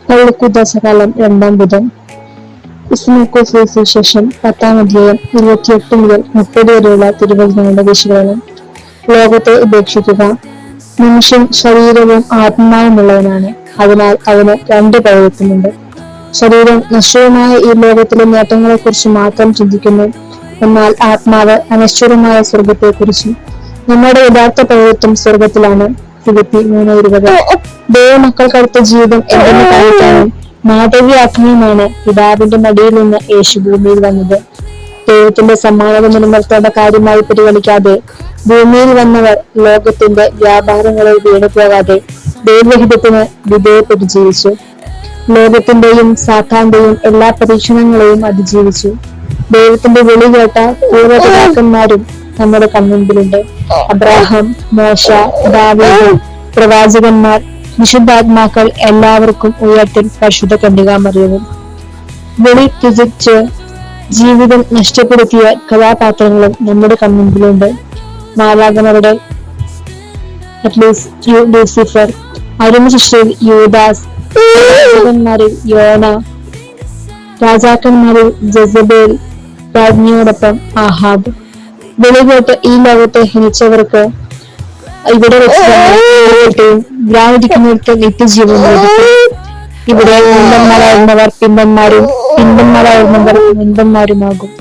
പള്ളിക്കുദാസകാലം 2-ാം ബുധൻ. സുവിശേഷം 10-ാം അധ്യായം 28 മുതൽ 30 വരെയുള്ള തിരുവചനങ്ങളുടെ വിശകലനം. ലോകത്തെ ഉപേക്ഷിക്കുക. മനുഷ്യൻ ശരീരവും ആത്മാവുമുള്ളവനാണ്. അതിനാൽ അവന് 2 പൗരത്വമുണ്ട്. ശരീരം നശ്വരമായ ഈ ലോകത്തിലെ നേട്ടങ്ങളെക്കുറിച്ച് മാത്രം ചിന്തിക്കുന്നു. എന്നാൽ ആത്മാവ് അനശ്വരമായ സ്വർഗത്തെക്കുറിച്ചും. നമ്മുടെ യഥാർത്ഥ പൗരത്വം സ്വർഗത്തിലാണ്. ഫിലിപ്പി 3:20. ദൈവമക്കൾക്കടുത്ത ജീവിതം എന്തെന്ന് കാണിക്കാനും മാധവ്യാത്മീയമാണ് പിതാവിന്റെ മടിയിൽ നിന്ന് യേശു ഭൂമിയിൽ വന്നത്. ദൈവത്തിന്റെ സമ്മാനത നിലനിർത്തേണ്ട കാര്യമായി പരിഗണിക്കാതെ ഭൂമിയിൽ വന്നവർ ലോകത്തിന്റെ വ്യാപാരങ്ങളിൽ വീണുപോകാതെ ദൈവഹിതത്തിന് വിധേയപ്പെട്ട് ജീവിച്ചു. ലോകത്തിന്റെയും സാത്താന്റെയും എല്ലാ പരീക്ഷണങ്ങളെയും അതിജീവിച്ചു. ദൈവത്തിന്റെ വിളി കേട്ട പൂർവ്വപിതാക്കന്മാരും നമ്മുടെ കൺമുൻപിലുണ്ട്. അബ്രാഹാം, മോശ, ദാവീദ്, പ്രവാചകന്മാർ, വിശുദ്ധാത്മാക്കൾ, എല്ലാവർക്കും ഉയർത്തിൽ പരിശുദ്ധ കന്യകാമറിയവും. വിളി ത്യജിച്ച് ജീവിതം നഷ്ടപ്പെടുത്തിയ കഥാപാത്രങ്ങളും നമ്മുടെ കൺമുൻപിലുണ്ട്. മാലാഖമാരുടെ ലൂസിഫർ, അരുമശിഷ്യരിൽ യൂദാസ്, പ്രവാചകന്മാരിൽ യോന, രാജാക്കന്മാരിൽ ജസബേൽ, രാജ്ഞിയോടൊപ്പം ആഹാബ്. വിളി കേട്ട് ഈ ലോകത്തെ ഹനിച്ചവർക്ക് ഇവിടെ വെച്ച് ഗ്രാമിരിക്കുന്നിടത്ത് നിത്യജീവൻ ലഭിക്കും. ഇവിടെ മുൻപന്മാരായിരുന്നവർ പിമ്പന്മാരും, പിമ്പന്മാരായിരുന്നവർ മുൻപന്മാരുമാകും.